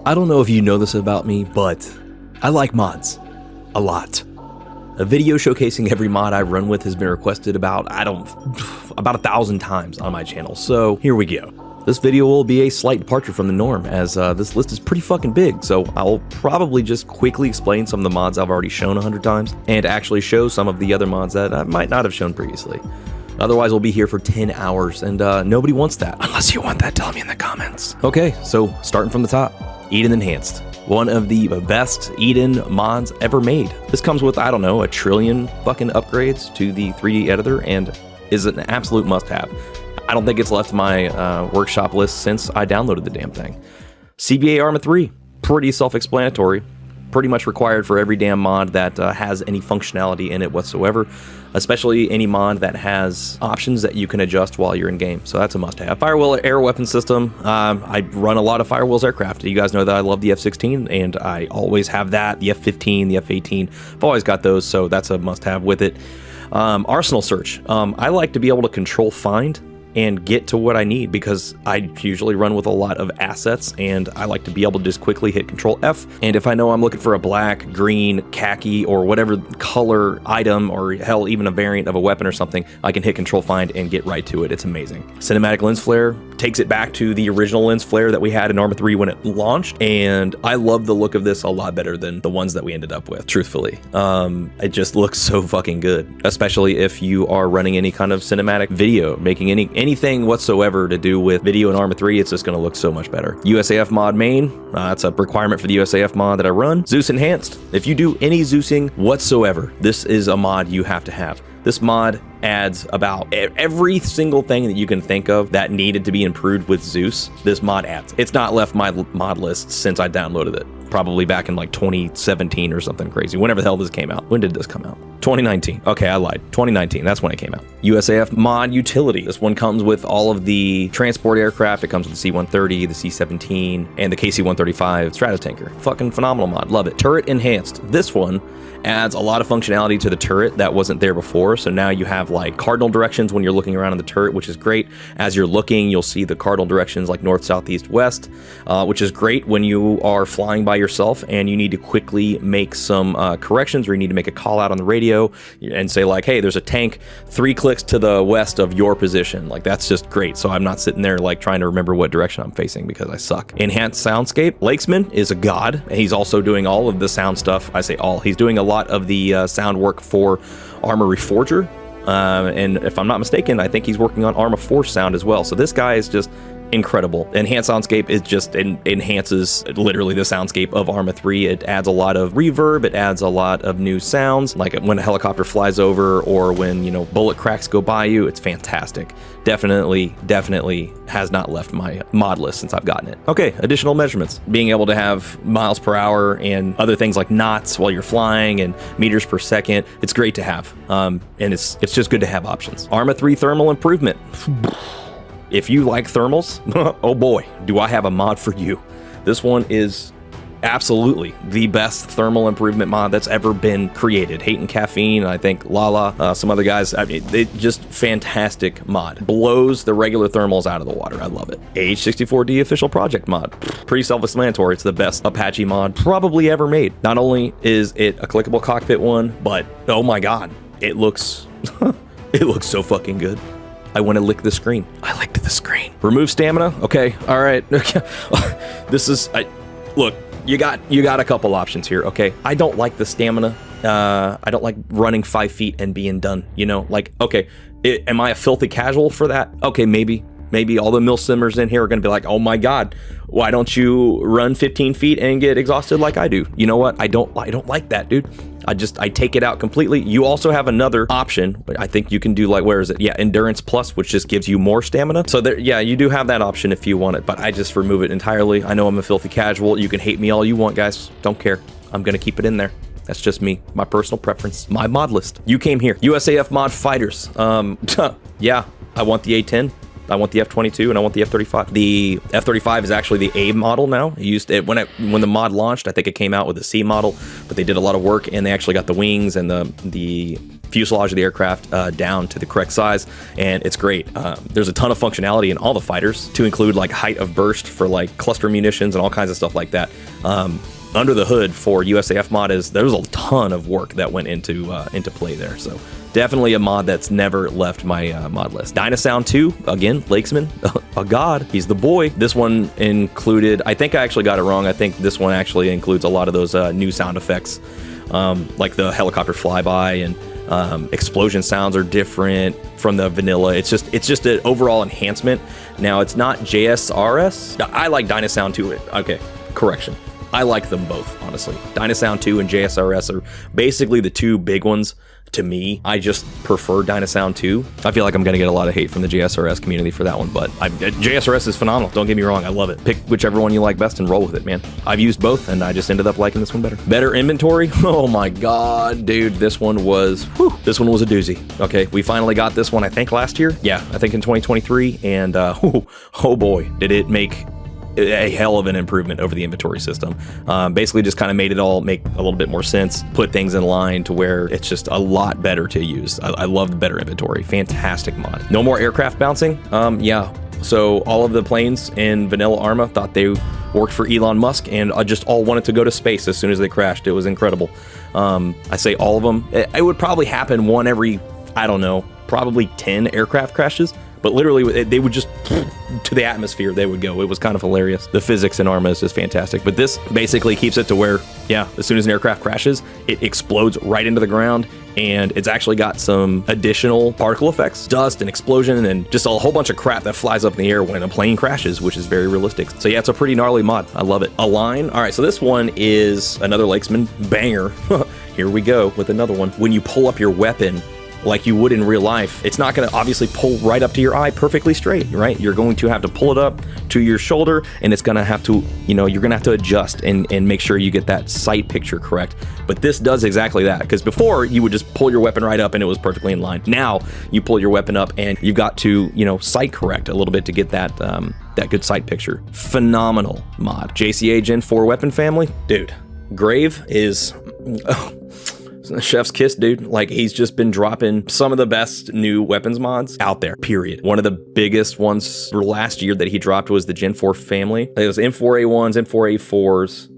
I don't know if you know this about me, but I like mods. A lot. A video showcasing every mod I run with has been requested about 1,000 times on my channel, so here we go. This video will be a slight departure from the norm, as this list is pretty fucking big, so I'll probably just quickly explain some of the mods I've already shown 100 times, and actually show some of the other mods that I might not have shown previously. Otherwise, we'll be here for 10 hours, and nobody wants that. Unless you want that, tell me in the comments. Okay, so starting from the top, Eden Enhanced. One of the best Eden mods ever made. This comes with, I don't know, 1 trillion fucking upgrades to the 3D editor, and is an absolute must-have. I don't think it's left my workshop list since I downloaded the damn thing. CBA Arma 3, pretty self-explanatory. Pretty much required for every damn mod that has any functionality in it whatsoever, especially any mod that has options that you can adjust while you're in game, so that's a must-have. Firewall air weapon system, I run a lot of Firewall's aircraft. You guys know that I love the F-16, and I always have that, the F-15, the F-18, I've always got those, so that's a must-have with it. Arsenal search, I like to be able to control find and get to what I need, because I usually run with a lot of assets, and I like to be able to just quickly hit Control F, and if I know I'm looking for a black, green, khaki, or whatever color item, or hell, even a variant of a weapon or something, I can hit Control Find and get right to it. It's amazing. Cinematic lens flare takes it back to the original lens flare that we had in Arma 3 when it launched, and I love the look of this a lot better than the ones that we ended up with, truthfully. It just looks so fucking good, especially if you are running any kind of cinematic video, making anything whatsoever to do with video in Arma 3, it's just going to look so much better. USAF Mod Main, that's a requirement for the USAF mod that I run. Zeus Enhanced, if you do any Zeusing whatsoever, this is a mod you have to have. This mod adds about every single thing that you can think of that needed to be improved with Zeus, this mod adds. It's not left my mod list since I downloaded it. Probably back in like 2017 or something crazy. Whenever the hell this came out. When did this come out? 2019. Okay, I lied. 2019, that's when it came out. USAF Mod Utility. This one comes with all of the transport aircraft. It comes with the C-130, the C-17, and the KC-135 Stratotanker. Fucking phenomenal mod, love it. Turret Enhanced. This one adds a lot of functionality to the turret that wasn't there before, so now you have like cardinal directions when you're looking around in the turret, which is great. As you're looking, you'll see the cardinal directions like north, south, east, west, which is great when you are flying by yourself and you need to quickly make some corrections, or you need to make a call out on the radio and say like, hey, there's a tank 3 clicks to the west of your position. Like, that's just great, so I'm not sitting there like trying to remember what direction I'm facing because I suck. Enhanced Soundscape. Lakesman is a god. He's also doing all of the sound stuff. I say all. He's doing a lot of the sound work for Arma Reforger, and if I'm not mistaken, I think he's working on Arma Force sound as well. So this guy is just incredible. Enhanced Soundscape is just enhances literally the soundscape of Arma 3. It adds a lot of reverb, it adds a lot of new sounds, like when a helicopter flies over or when, you know, bullet cracks go by you. It's fantastic. Definitely has not left my mod list since I've gotten it. Okay, additional measurements. Being able to have miles per hour and other things like knots while you're flying and meters per second. It's great to have, and it's just good to have options. Arma 3 thermal improvement. If you like thermals, oh boy, do I have a mod for you. This one is absolutely the best thermal improvement mod that's ever been created. Hate and Caffeine, I think Lala, some other guys, I mean, they just fantastic mod. Blows the regular thermals out of the water. I love it. H64D official project mod. Pretty self-explanatory. It's the best Apache mod probably ever made. Not only is it a clickable cockpit one, but oh my god, it looks it looks so fucking good. I want to lick the screen. I licked the screen. Remove stamina. Okay. All right. This is, look, you got a couple options here. Okay. I don't like the stamina. I don't like running 5 feet and being done, you know, like, okay, am I a filthy casual for that? Okay. Maybe all the milsimmers in here are going to be like, oh my God, why don't you run 15 feet and get exhausted like I do? You know what? I don't like that, dude. I take it out completely. You also have another option, but I think you can do like, where is it? Yeah, Endurance Plus, which just gives you more stamina. So there, yeah, you do have that option if you want it, but I just remove it entirely. I know I'm a filthy casual. You can hate me all you want, guys. Don't care. I'm going to keep it in there. That's just me, my personal preference, my mod list. You came here. USAF Mod Fighters. Yeah, I want the A-10. I want the F-22 and I want the F-35. The F-35 is actually the A model now. It used it when the mod launched. I think it came out with the C model, but they did a lot of work and they actually got the wings and the fuselage of the aircraft down to the correct size, and it's great. There's a ton of functionality in all the fighters, to include like height of burst for like cluster munitions and all kinds of stuff like that. Under the hood for USAF mod there's a ton of work that went into play there. So definitely a mod that's never left my mod list. Dynasound 2, again, Lakesman, a god, he's the boy. This one included, I think I actually got it wrong. I think this one actually includes a lot of those new sound effects, like the helicopter flyby and explosion sounds are different from the vanilla. It's just an overall enhancement. Now it's not JSRS. I like Dynasound 2. Okay, correction. I like them both, honestly. Dynasound 2 and JSRS are basically the two big ones to me. I just prefer Dynasound 2. I feel like I'm going to get a lot of hate from the JSRS community for that one, but JSRS is phenomenal. Don't get me wrong. I love it. Pick whichever one you like best and roll with it, man. I've used both, and I just ended up liking this one better. Better inventory? Oh my god, dude. This one was a doozy. Okay, we finally got this one, I think, last year. Yeah, I think in 2023, and oh boy, did it make a hell of an improvement over the inventory system. Basically just kind of made it all make a little bit more sense, put things in line to where it's just a lot better to use. I love the better inventory. Fantastic mod. No more aircraft bouncing. Yeah, so all of the planes in vanilla Arma thought they worked for Elon Musk and just all wanted to go to space as soon as they crashed. It was incredible. I say all of them. It would probably happen one every, I don't know, probably 10 aircraft crashes. But literally, they would just to the atmosphere, they would go. It was kind of hilarious. The physics in Arma is just fantastic. But this basically keeps it to where, yeah, as soon as an aircraft crashes, it explodes right into the ground. And it's actually got some additional particle effects, dust and explosion, and just a whole bunch of crap that flies up in the air when a plane crashes, which is very realistic. So yeah, it's a pretty gnarly mod. I love it. Align. All right, so this one is another Lakesman banger. Here we go with another one. When you pull up your weapon, like you would in real life, it's not going to obviously pull right up to your eye perfectly straight, right? You're going to have to pull it up to your shoulder, and it's going to have to, you're going to have to adjust and make sure you get that sight picture correct. But this does exactly that, because before you would just pull your weapon right up and it was perfectly in line. Now you pull your weapon up and you've got to, sight correct a little bit to get that that good sight picture. Phenomenal mod. JCA Gen 4 weapon family, dude. Grave is chef's kiss, dude. Like, he's just been dropping some of the best new weapons mods out there, period. One of the biggest ones for last year that he dropped was the Gen 4 family. It was M4A1s, M4A4s,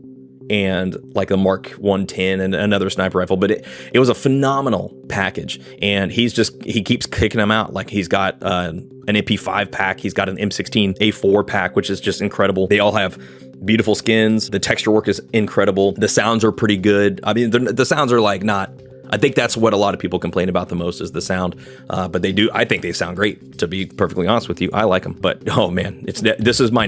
and like a Mark 110 and another sniper rifle. But it was a phenomenal package, and he keeps kicking them out. Like, he's got an MP5 pack, he's got an M16A4 pack, which is just incredible. They all have beautiful skins. The texture work is incredible. The sounds are pretty good. I mean, the sounds are like not, I think that's what a lot of people complain about the most is the sound. But I think they sound great, to be perfectly honest with you. I like them. But oh man, this is my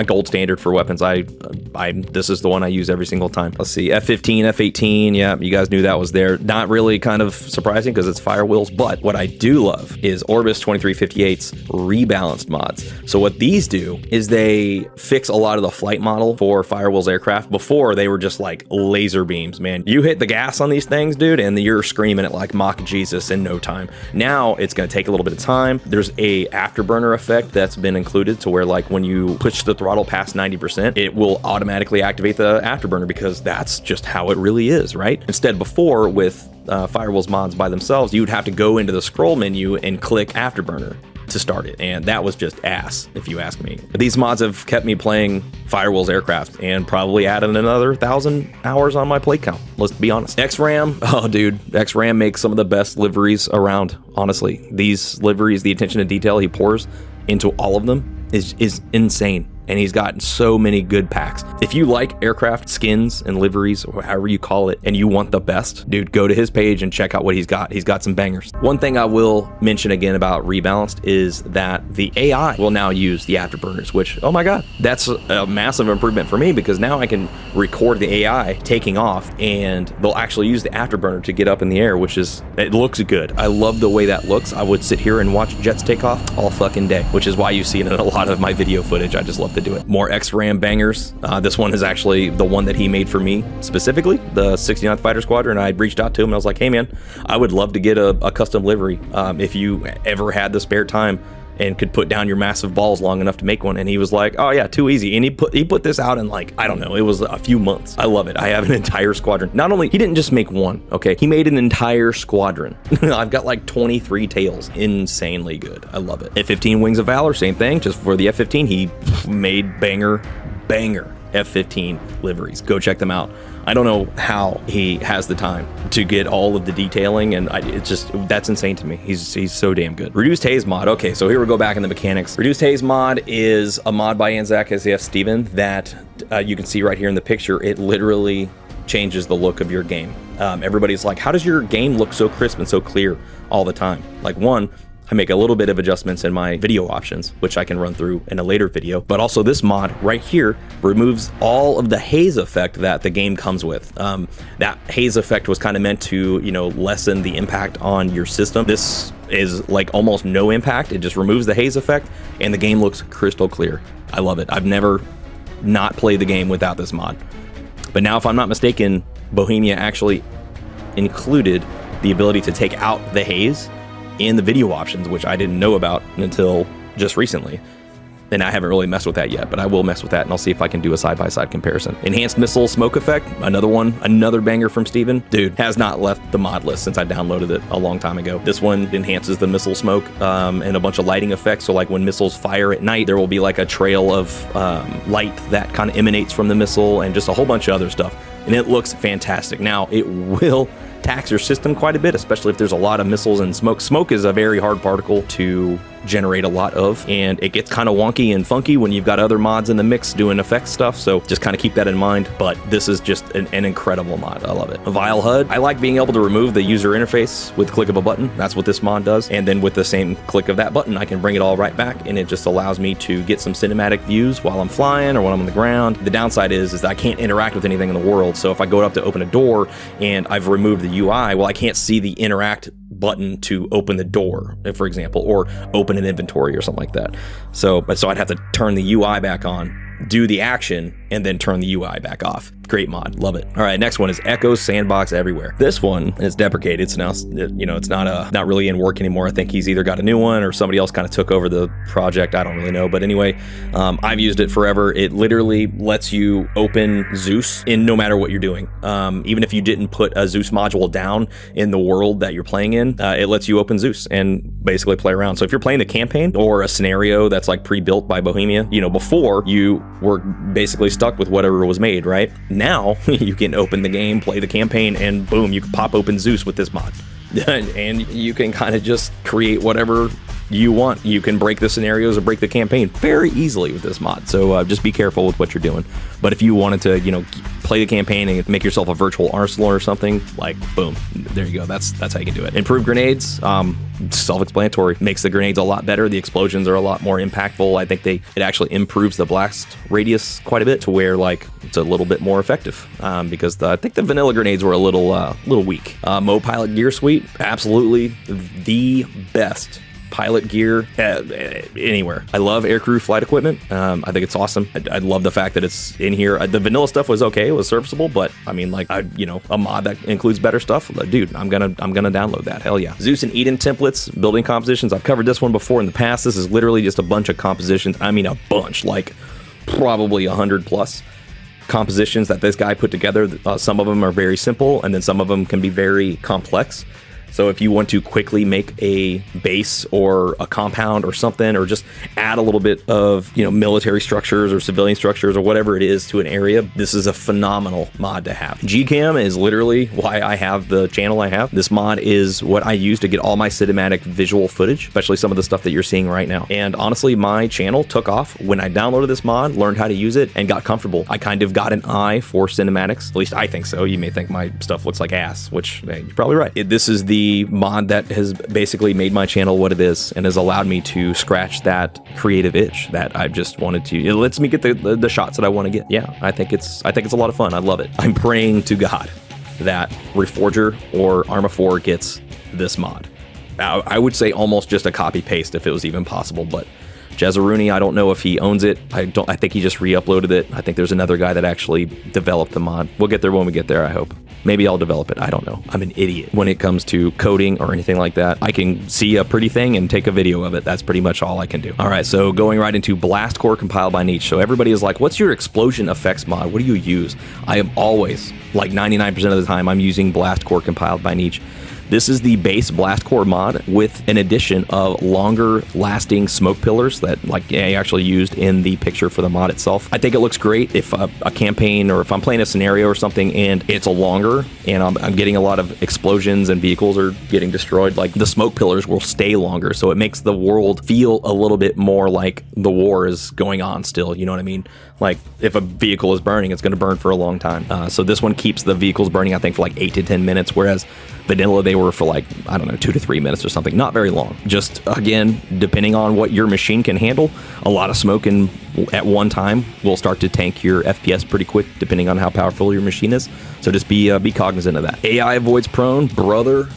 gold standard for weapons. This is the one I use every single time. Let's see, F-15, F-18. Yeah, you guys knew that was there. Not really kind of surprising because it's fire wheels. But what I do love is Orbis 2358's rebalanced mods. So what these do is they fix a lot of the flight model for Firewheel's aircraft. Before, they were just like laser beams, man. You hit the gas on these things, dude, and you're screaming it like mock Jesus in no time. Now it's going to take a little bit of time. There's a afterburner effect that's been included to where, like, when you push the throttle past 90%, it will automatically activate the afterburner, because that's just how it really is, right? Instead, before, with Firewheel's mods by themselves, you would have to go into the scroll menu and click afterburner to start it, and that was just ass, if you ask me. These mods have kept me playing Firewheel's aircraft and probably added another 1,000 hours on my play count, let's be honest. XRAM, oh dude, XRAM makes some of the best liveries around, honestly. These liveries, the attention to detail he pours into all of them is insane. And he's got so many good packs. If you like aircraft skins and liveries, or however you call it, and you want the best, dude, go to his page and check out what he's got. He's got some bangers. One thing I will mention again about Rebalanced is that the AI will now use the afterburners, which, oh my God, that's a massive improvement for me, because now I can record the AI taking off and they'll actually use the afterburner to get up in the air, it looks good. I love the way that looks. I would sit here and watch jets take off all fucking day, which is why you see it in a lot of my video footage. I just love to do it. More XRAM bangers. This one is actually the one that he made for me specifically, the 69th Fighter Squadron. I reached out to him and I was like, hey man, I would love to get a custom livery. If you ever had the spare time and could put down your massive balls long enough to make one. And he was like, oh yeah, too easy. And he put this out in like, I don't know, it was a few months. I love it. I have an entire squadron. Not only, he didn't just make one, okay? He made an entire squadron. I've got like 23 tails. Insanely good. I love it. F-15 Wings of Valor, same thing. Just for the F-15, he made banger F-15 liveries. Go check them out. I don't know how he has the time to get all of the detailing, and it's just, that's insane to me. He's so damn good. Reduced Haze mod. Okay, so here we go back in the mechanics. Reduced Haze mod is a mod by Anzac SAF Steven that you can see right here in the picture. It literally changes the look of your game. Everybody's like, how does your game look so crisp and so clear all the time? Like, one, I make a little bit of adjustments in my video options, which I can run through in a later video, but also this mod right here removes all of the haze effect that the game comes with. That haze effect was kind of meant to, you know, lessen the impact on your system. This is like almost no impact. It just removes the haze effect and the game looks crystal clear. I love it. I've never not played the game without this mod. But now, if I'm not mistaken, Bohemia actually included the ability to take out the haze in the video options, which I didn't know about until just recently. And I haven't really messed with that yet, but I will mess with that, and I'll see if I can do a side-by-side comparison. Enhanced Missile Smoke Effect, another banger from Steven. Dude, has not left the mod list since I downloaded it a long time ago. This one enhances the missile smoke and a bunch of lighting effects. So like when missiles fire at night, there will be like a trail of light that kind of emanates from the missile and just a whole bunch of other stuff. And it looks fantastic. Now, it will tax your system quite a bit, especially if there's a lot of missiles and smoke. Smoke is a very hard particle to generate a lot of, and it gets kind of wonky and funky when you've got other mods in the mix doing effects stuff, so just kind of keep that in mind. But this is just an incredible mod. I love it. A Vile HUD. I like being able to remove the user interface with the click of a button. That's what this mod does, and then with the same click of that button, I can bring it all right back, and it just allows me to get some cinematic views while I'm flying or when I'm on the ground. The downside is that I can't interact with anything in the world, so if I go up to open a door and I've removed the UI, well, I can't see the interact button to open the door, for example, or open an inventory or something like that. So I'd have to turn the UI back on, do the action, and then turn the UI back off. Great mod, love it. All right, next one is Echo Sandbox Everywhere. This one is deprecated, so now, you know, it's not really in work anymore. I think he's either got a new one or somebody else kind of took over the project. I don't really know, but anyway, I've used it forever. It literally lets you open Zeus in no matter what you're doing. Even if you didn't put a Zeus module down in the world that you're playing in, it lets you open Zeus and basically play around. So if you're playing the campaign or a scenario that's like pre-built by Bohemia, you know, before you were basically stuck with whatever was made, right? Now you can open the game, play the campaign, and boom, you can pop open Zeus with this mod. And you can kind of just create whatever you want. You can break the scenarios or break the campaign very easily with this mod. So just be careful with what you're doing. But if you wanted to, you know, play the campaign and make yourself a virtual arsenal or something, like boom, there you go. That's how you can do it. Improved grenades, self-explanatory. Makes the grenades a lot better. The explosions are a lot more impactful. I think it actually improves the blast radius quite a bit to where like it's a little bit more effective because I think the vanilla grenades were a little weak. Mo Pilot Gear Suite, absolutely the best pilot gear anywhere. I love aircrew flight equipment. I think it's awesome. I love the fact that it's in here. The vanilla stuff was okay, it was serviceable, but I mean, like, you know, a mod that includes better stuff, dude, I'm gonna download that. Hell yeah. Zeus and Eden templates, building compositions. I've covered this one before in the past. This is literally just a bunch of compositions. I mean, a bunch, like probably 100 plus compositions that this guy put together. Some of them are very simple, and then some of them can be very complex. So if you want to quickly make a base or a compound or something, or just add a little bit of, you know, military structures or civilian structures or whatever it is to an area, this is a phenomenal mod to have. Gcam is literally why I have the channel I have. This mod is what I use to get all my cinematic visual footage, especially some of the stuff that you're seeing right now. And honestly, my channel took off when I downloaded this mod, learned how to use it, and got comfortable. I kind of got an eye for cinematics. At least I think so. You may think my stuff looks like ass, which, hey, you're probably right. This is the mod that has basically made my channel what it is and has allowed me to scratch that creative itch that I just wanted to. It lets me get the shots that I want to get. Yeah, I think it's a lot of fun. I love it. I'm praying to God that Reforger or Arma 4 gets this mod. I would say almost just a copy paste if it was even possible, but Jezaruni, I don't know if he owns it. I think he just re-uploaded it. I think there's another guy that actually developed the mod. We'll get there when we get there, I hope. Maybe I'll develop it. I don't know. I'm an idiot when it comes to coding or anything like that. I can see a pretty thing and take a video of it. That's pretty much all I can do. All right, so going right into BlastCore compiled by Niche. So everybody is like, what's your explosion effects mod? What do you use? I am always, like 99% of the time, I'm using BlastCore compiled by Niche. This is the base BlastCore mod with an addition of longer lasting smoke pillars that like I actually used in the picture for the mod itself. I think it looks great if a campaign or if I'm playing a scenario or something and it's a longer and I'm getting a lot of explosions and vehicles are getting destroyed, like the smoke pillars will stay longer. So it makes the world feel a little bit more like the war is going on still. You know what I mean? Like if a vehicle is burning, it's going to burn for a long time. So this one keeps the vehicles burning, I think, for like 8 to 10 minutes, whereas vanilla, they were for like, I don't know, 2 to 3 minutes or something. Not very long. Just, again, depending on what your machine can handle, a lot of smoke at one time will start to tank your FPS pretty quick, depending on how powerful your machine is. So just be cognizant of that. AI avoids prone, brother.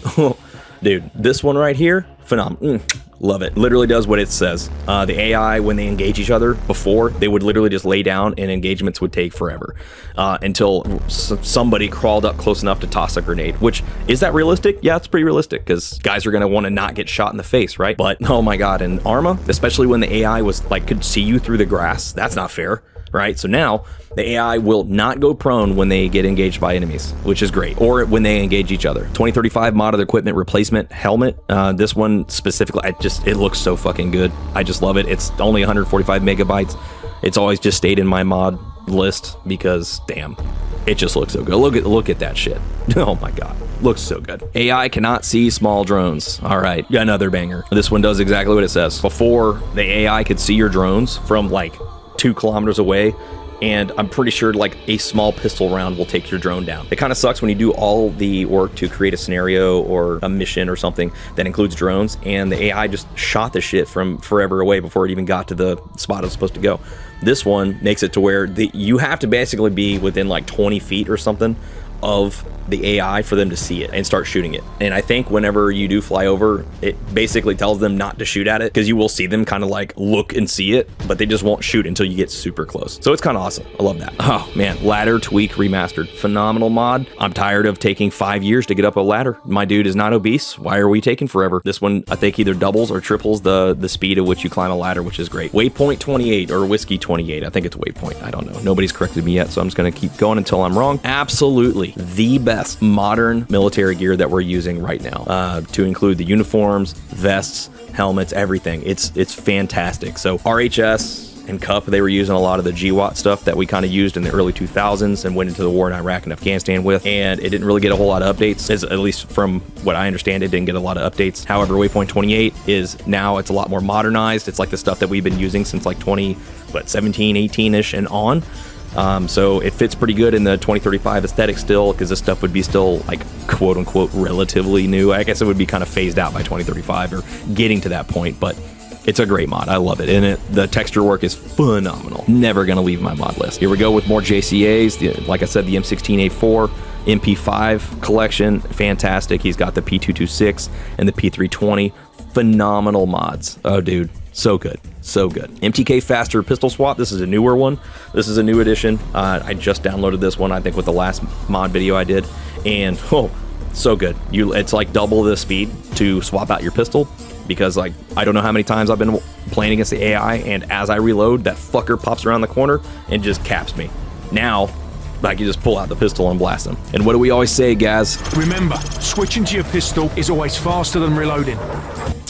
Dude, this one right here, phenomenal. Love it. Literally does what it says. The AI, when they engage each other before, they would literally just lay down and engagements would take forever until somebody crawled up close enough to toss a grenade, which, is that realistic? Yeah, it's pretty realistic because guys are going to want to not get shot in the face, right? But, oh my God, in Arma, especially when the AI was like, could see you through the grass, that's not fair. Right? So now the AI will not go prone when they get engaged by enemies, which is great, or when they engage each other. 2035 mod of the equipment replacement helmet. This one specifically, it looks so fucking good. I just love it. It's only 145 megabytes. It's always just stayed in my mod list because damn, it just looks so good. Look at that shit. Oh my God, looks so good. AI cannot see small drones. All right, another banger. This one does exactly what it says. Before, the AI could see your drones from like 2 kilometers away, and I'm pretty sure like a small pistol round will take your drone down. It kind of sucks when you do all the work to create a scenario or a mission or something that includes drones, and the AI just shot the shit from forever away before it even got to the spot it was supposed to go. This one makes it to where you have to basically be within like 20 feet or something of the AI for them to see it and start shooting it. And I think whenever you do fly over, it basically tells them not to shoot at it because you will see them kind of like look and see it, but they just won't shoot until you get super close. So it's kind of awesome. I love that. Oh man, ladder tweak remastered. Phenomenal mod. I'm tired of taking 5 years to get up a ladder. My dude is not obese. Why are we taking forever? This one, I think, either doubles or triples the speed at which you climb a ladder, which is great. Waypoint 28 or Whiskey 28. I think it's Waypoint. I don't know. Nobody's corrected me yet, so I'm just going to keep going until I'm wrong. Absolutely the best modern military gear that we're using right now, to include the uniforms, vests, helmets, everything. It's fantastic. So RHS and CUP, they were using a lot of the GWAT stuff that we kind of used in the early 2000s and went into the war in Iraq and Afghanistan with, and it didn't really get a whole lot of updates, at least from what I understand. It didn't get a lot of updates. However, Waypoint 28 is now, it's a lot more modernized. It's like the stuff that we've been using since like 17, 18-ish and on. So it fits pretty good in the 2035 aesthetic still, because this stuff would be still like quote unquote relatively new. I guess it would be kind of phased out by 2035 or getting to that point, but it's a great mod. I love it. And the texture work is phenomenal. Never going to leave my mod list. Here we go with more JCAs. Like I said, the M16A4, MP5 collection, fantastic. He's got the P226 and the P320. Phenomenal mods. Oh, dude. So good. So good. MTK faster pistol swap. This is a newer one. This is a new edition. I just downloaded this one, I think, with the last mod video I did. And, oh, so good. It's like double the speed to swap out your pistol. Because, like, I don't know how many times I've been playing against the AI, and as I reload, that fucker pops around the corner and just caps me. Now, I can just pull out the pistol and blast them. And what do we always say, guys? Remember, switching to your pistol is always faster than reloading.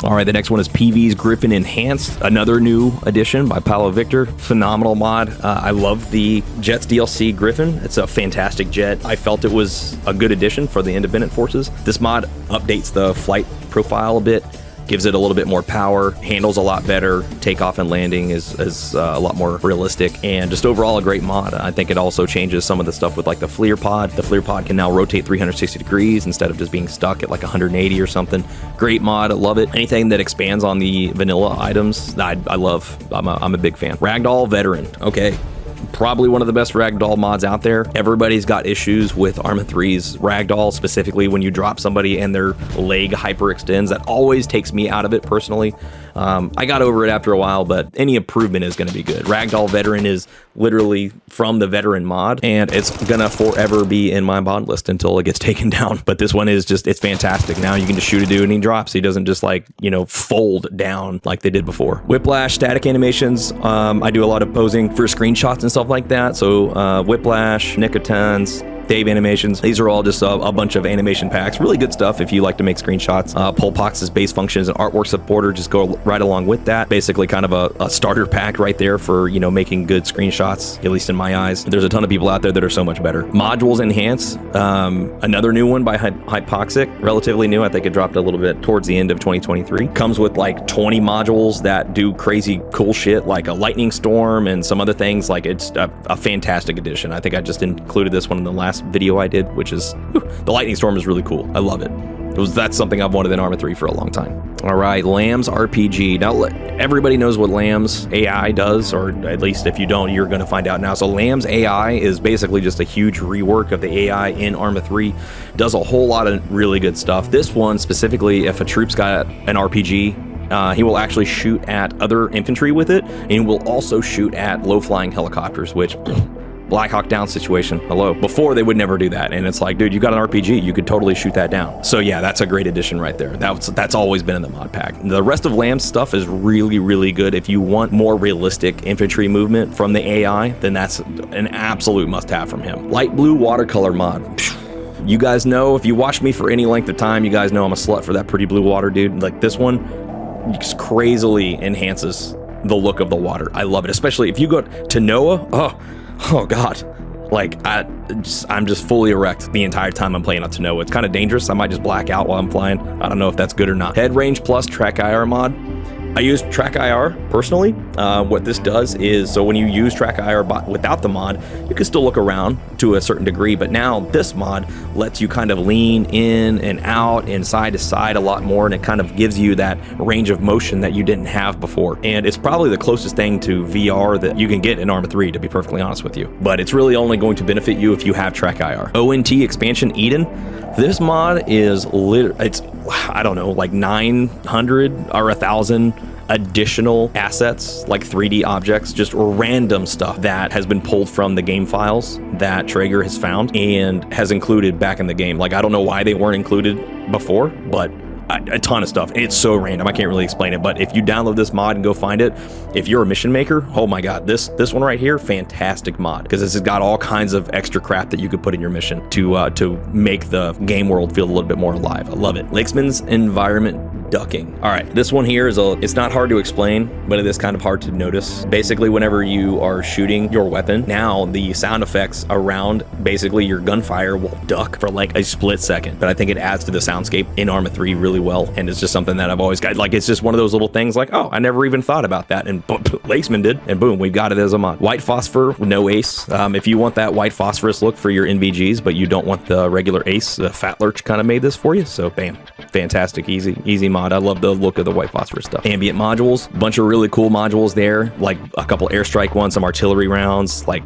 All right, the next one is PV's Griffin Enhanced, another new addition by Paulo Victor. Phenomenal mod. I love the Jets DLC Griffin. It's a fantastic jet. I felt it was a good addition for the independent forces. This mod updates the flight profile a bit, gives it a little bit more power, handles a lot better, takeoff and landing is a lot more realistic, and just overall a great mod. I think it also changes some of the stuff with like the FLIR pod. The FLIR pod can now rotate 360 degrees instead of just being stuck at like 180 or something. Great mod, I love it. Anything that expands on the vanilla items, I love. I'm a big fan. Ragdoll Veteran, okay. probably one of the best ragdoll mods out there. Everybody's got issues with Arma 3's ragdoll, specifically when you drop somebody and their leg hyperextends. That always takes me out of it personally. I got over it after a while, but any improvement is going to be good. Ragdoll Veteran is literally from the Veteran mod, and it's gonna forever be in my mod list until it gets taken down. But this one is just, it's fantastic. Now you can just shoot a dude and he drops. He doesn't just like, you know, fold down like they did before. Whiplash static animations. I do a lot of posing for screenshots and stuff like that. So Whiplash, Nicotons, Dave animations. These are all just a bunch of animation packs. Really good stuff if you like to make screenshots. Ppox's base functions and artwork supporter just go right along with that. Basically kind of a starter pack right there for, you know, making good screenshots, at least in my eyes. There's a ton of people out there that are so much better. Modules Enhance, another new one by Hypoxic, relatively new. I think it dropped a little bit towards the end of 2023. Comes with like 20 modules that do crazy cool shit like a lightning storm and some other things. Like it's a fantastic addition. I think I just included this one in the last video I did, which is the lightning storm is really cool. I love it. That's something I've wanted in Arma 3 for a long time. All right, Lamb's RPG. Now everybody knows what Lamb's AI does, or at least if you don't, you're going to find out now. So Lamb's AI is basically just a huge rework of the AI in Arma 3. Does a whole lot of really good stuff. This one specifically, if a troop's got an RPG, he will actually shoot at other infantry with it, and he will also shoot at low-flying helicopters, which Black Hawk Down situation, hello. Before, they would never do that, and it's like, dude, you got an RPG, you could totally shoot that down. So yeah, that's a great addition right there. That's always been in the mod pack. The rest of Lamb's stuff is really, really good. If you want more realistic infantry movement from the AI, then that's an absolute must-have from him. Light Blue Watercolor mod. You guys know, if you watch me for any length of time, you guys know I'm a slut for that pretty blue water, dude. Like this one just crazily enhances the look of the water. I love it, especially if you go to Noah. Oh God, like I'm just fully erect the entire time I'm playing on Tanoa. It's kind of dangerous. I might just black out while I'm flying. I don't know if that's good or not. Head Range Plus Track IR mod. I use Track IR personally. What this does is, so when you use Track IR without the mod, you can still look around to a certain degree, but now this mod lets you kind of lean in and out and side to side a lot more, and it kind of gives you that range of motion that you didn't have before. And it's probably the closest thing to VR that you can get in Arma 3, to be perfectly honest with you. But it's really only going to benefit you if you have Track IR. ONT Expansion Eden. This mod is it's, I don't know, like 900 or 1,000 additional assets, like 3D objects, just random stuff that has been pulled from the game files that Traeger has found and has included back in the game. Like, I don't know why they weren't included before, but a ton of stuff. It's so random, I can't really explain it. But if you download this mod and go find it, if you're a mission maker, oh my God, this one right here, fantastic mod, because this has got all kinds of extra crap that you could put in your mission to make the game world feel a little bit more alive. I love it. Lakesman's Environment Ducking. All right, this one here is it's not hard to explain, but it is kind of hard to notice. Basically, whenever you are shooting your weapon, now the sound effects around basically your gunfire will duck for like a split second. But I think it adds to the soundscape in Arma 3 really well, and it's just something that I've always got. Like, it's just one of those little things like, oh, I never even thought about that, and Lakesman did, and boom, we've got it as a mod. White Phosphor, no ace. If you want that white phosphorus look for your NVGs, but you don't want the regular ace, Fat Lurch kind of made this for you, so bam, fantastic, easy mod. I love the look of the white phosphorus stuff. Ambient modules, bunch of really cool modules there, like a couple airstrike ones, some artillery rounds, like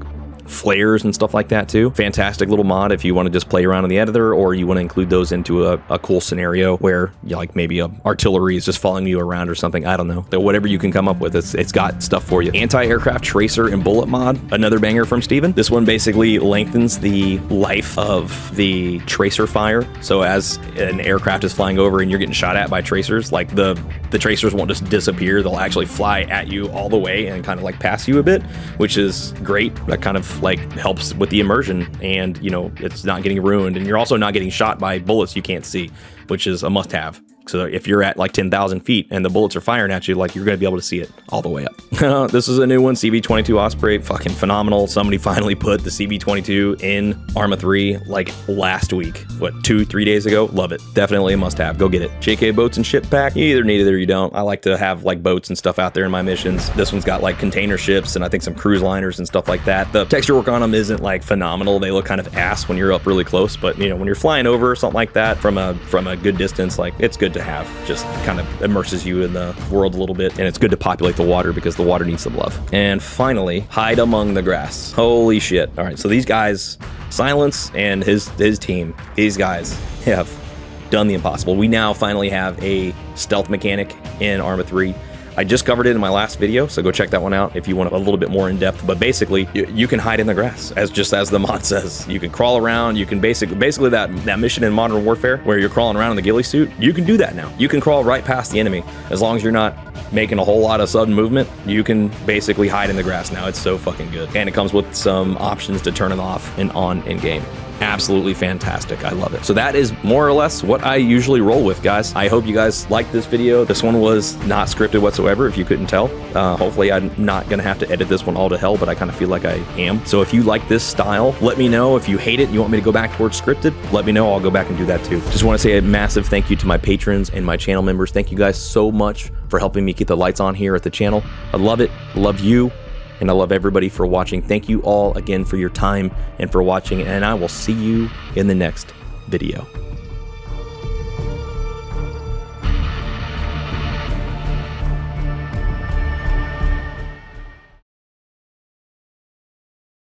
flares and stuff like that too. Fantastic little mod if you want to just play around in the editor, or you want to include those into a cool scenario where like maybe artillery is just following you around or something. I don't know. So whatever you can come up with, it's got stuff for you. Anti-aircraft tracer and bullet mod, another banger from Steven. This one basically lengthens the life of the tracer fire. So as an aircraft is flying over and you're getting shot at by tracers, like the tracers won't just disappear. They'll actually fly at you all the way and kind of like pass you a bit, which is great. That kind of like helps with the immersion, and you know, it's not getting ruined, and you're also not getting shot by bullets you can't see, which is a must-have. So if you're at like 10,000 feet and the bullets are firing at you, like, you're going to be able to see it all the way up. This is a new one, CB22 Osprey, fucking phenomenal. Somebody finally put the CB22 in Arma 3 like last week. What, 2-3 days ago? Love it. Definitely a must have. Go get it. JK boats and ship pack. You either need it or you don't. I like to have like boats and stuff out there in my missions. This one's got like container ships and I think some cruise liners and stuff like that. The texture work on them isn't like phenomenal. They look kind of ass when you're up really close, but you know, when you're flying over or something like that from a good distance, like, it's good to have. Just kind of immerses you in the world a little bit, and it's good to populate the water because the water needs some love. And finally, hide among the grass. Holy shit. All right, so these guys, Silence and his team, these guys have done the impossible. We now finally have a stealth mechanic in Arma 3. I just covered it in my last video, so go check that one out if you want a little bit more in depth. But basically, you can hide in the grass, as the mod says. You can crawl around. You can basically that mission in Modern Warfare where you're crawling around in the ghillie suit. You can do that now. You can crawl right past the enemy as long as you're not making a whole lot of sudden movement. You can basically hide in the grass now. It's so fucking good, and it comes with some options to turn it off and on in game. Absolutely fantastic. I love it. So that is more or less what I usually roll with, guys. I hope you guys liked this video. This one was not scripted whatsoever, if you couldn't tell. Hopefully I'm not gonna have to edit this one all to hell, but I kind of feel like I am. So if you like this style, let me know. If you hate it and you want me to go back towards scripted, let me know. I'll go back and do that too. Just want to say a massive thank you to my patrons and my channel members. Thank you guys so much for helping me keep the lights on here at the channel. I love it. I love you. And I love everybody for watching. Thank you all again for your time and for watching, and I will see you in the next video.